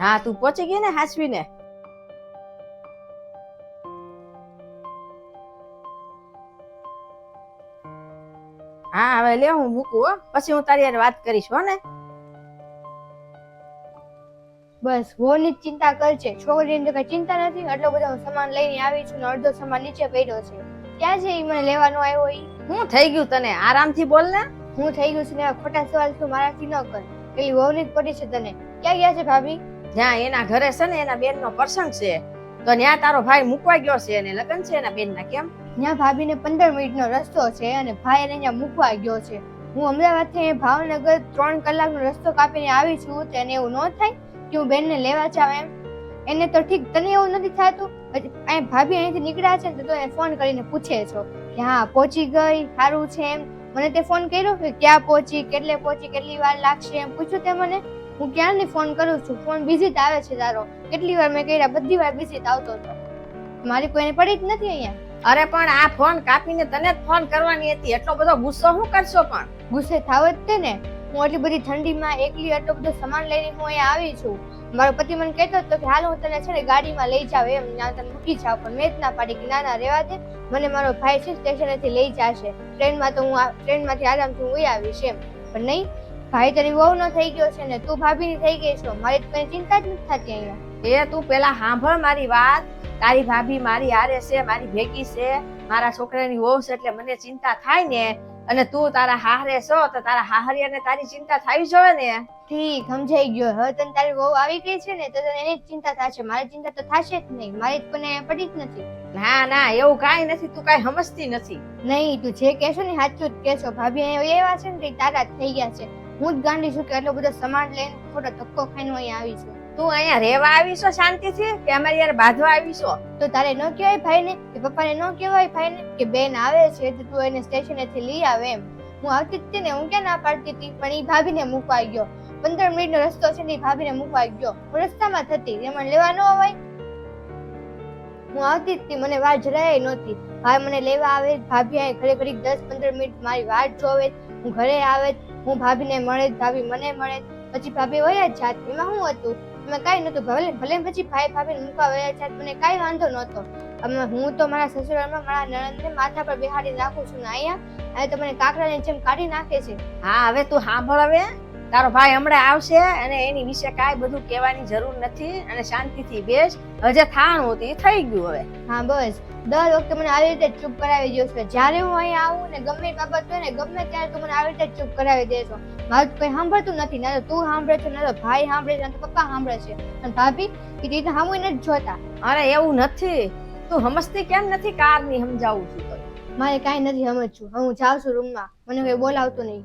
હા તું પહોંચી ગઈ ને હાચવીને? હા હવે લે હું મૂકું હો, પછી હું તારી હારે વાત કરીશ હો ને. બસ વહુની જ ચિંતા કરશે, છોકરીની તો કઈ ચિંતા નથી. આટલો બધો સામાન લઈને આવી છું ને અડધો સામાન નીચે પડ્યો છે. ક્યાં છે ઈ મને લેવાનો આવ્યો ઈ? શું થઈ ગયું તને? આરામથી બોલ ને. હું થઈ ગયું છે ને આ ખોટા સવાલ તું મારાથી ન કર. પેલી વહુની જ પડી છે તને. ક્યાં ગયા છે ભાભી? જ્યાં એના ઘરે છે ને એના બેન નો પ્રસંગ છે, તો ત્યાં તારો ભાઈ મૂકવા ગયો છે અને લગ્ન છે એના બેન ના. કેમ? ત્યાં ભાભીને 15 મિનિટનો રસ્તો છે અને ભાઈ એને ત્યાં મૂકવા ગયો છે. હું અમદાવાદથી ભાવનગર 3 કલાકનો રસ્તો કાપીને આવી છું, તેને એવું ન થાય કે હું બેનને લેવા જાઉં એમ? એને તો ઠીક, તને એવું નથી થતું? અહીં ભાભી અહીંથી નીકળ્યા છે ને તો એને ફોન કરીને પૂછે છો કે હા પહોંચી ગઈ, સારું છે એમ? મને તે ફોન કર્યો કે ક્યાં પહોંચી, કેટલે પહોંચી, કેટલી વાર લાગશે એમ પૂછ્યું તે મને? હું ક્યારની ફોન કરું છું, ફોન બિઝી જ આવે છે તારો. કેટલી વાર મેં કર્યા, બધી વાર બિઝી જ આવતો હતો. મારી કોઈને પડી જ નથી અહીંયા. અરે પણ આ ફોન કાપીને તને જ ફોન કરવાની હતી, એટલો બધો ગુસ્સો શું કરશો? પણ ગુસ્સે થાવ જ તે ને. હું આટલી બધી ઠંડીમાં એકલી આટલો બધો સામાન લઈને હું અહીંયા આવી છું. મારો પતિ મને કહેતો હતો કે હાલ હું તને છે ને ગાડીમાં લઈ જાવ એમ, ત્યાં તને મૂકી જાવ, પણ મેં જ ના પાડી કે ના ના રહેવા દે, મને મારો ભાઈ છે સ્ટેશનેથી લઈ જશે, ટ્રેનમાં તો હું ટ્રેનમાંથી આરામથી હું આવીશ એમ. પણ નહીં, ભાઈ તારી વહુ નો થઈ ગયો છે ને તું ભાભીની થઈ ગઈ છો. મારી તો કઈ ચિંતા જ નથી થતી અહીંયા. એ તું પેલા સાંભળ મારી વાત. તારી ભાભી મારી હારે છે, મારી ભેગી છે, મારા છોકરાની વહુ છે, એટલે મને ચિંતા થાય ને. અને તું તારા હારે છો તો તારા હાહરિયાને તારી ચિંતા થવી જોઈએ ને. ઠીક, સમજાઈ ગયો. હવે તને તારી વહુ આવી ગઈ છે ને તો તને એની જ ચિંતા થશે, મારી ચિંતા તો થશે જ નહીં. મારી તો કોઈને પડી જ નથી. ના ના એવું કાંઈ નથી, તું કાંઈ સમજતી નથી. નહીં, તું જે કહેશો ને સાચું જ કહેશો. ભાભી અહીંયા એવા છે ને તારા જ થઈ ગયા છે. હું જ ગાંડી છું કે આટલો બધો સામાન લઈને ખોટો ધક્કો ખાઈને અહીંયા આવી છું. તું અહીંયા રહેવા આવી છો શાંતિથી કે અમારી યાર બાંધવા આવી છો? તો તારે ન કહેવાય ભાઈને કે પપ્પાને ન કહેવાય ભાઈને કે બેન આવે છે તો તું એને સ્ટેશનેથી લઈ આવે એમ? હું આવતી જ હતી ને, હું ક્યાં ના પાડતી હતી? પણ એ ભાભીને મૂકવા ગયો. 15 મિનિટનો રસ્તો છે ને, એ ભાભીને મૂકવા ગયો. હું રસ્તામાં થતી, એમાં લેવા ન અવાય? હું આવતી જ હતી, મને વાર જરાય નહોતી. ભાઈ મને લેવા આવે, ભાભી અહીં ઘરે ઘડી 10-15 મિનિટ મારી વાટ જોવે, હું ઘરે આવે, હું ભાભીને મળે, ભાભી મને મળે, પછી ભાભી વયા જ જાત. એમાં શું હતું? એમાં કાંઈ નહોતું. ભલે પછી ભાઈ ભાભીને મૂકવા વયા જાત, મને કાંઈ વાંધો નહોતો. હવે હું તો મારા સસુરાલમાં મારા નણંદને માથા પર બેહાડી નાખું છું ને અહીંયા તો મને કાકડાની જેમ કાઢી નાખે છે. હા હવે તું સાંભળ. હવે તારો ભાઈ હમણાં આવશે અને એની વિશે કાંઈ બધું કહેવાની જરૂર નથી, અને શાંતિથી બેસ. હજે થાણું હતું એ થઈ ગયું હવે. હા બસ, દર વખતે મને આવી રીતે ચૂપ કરાવી દો છો. જ્યારે હું અહીંયા આવું ને ગમે એ બાબત હોય ને ગમે ત્યારે તું મને આવી રીતે ચૂપ કરાવી દેશો. મારું તો કઈ સાંભળતું નથી. ના તો તું સાંભળે છે, ના તો ભાઈ સાંભળે છે, ના તો પપ્પા સાંભળે છે, અને ભાભી એ રીતે સામું નથી જોતા. અરે એવું નથી, તું સમજતી કેમ નથી? કારની સમજાવું છું તો. મારે કાંઈ નથી સમજવું. હું જાઉં છું રૂમમાં, મને કઈ બોલાવતું નહીં.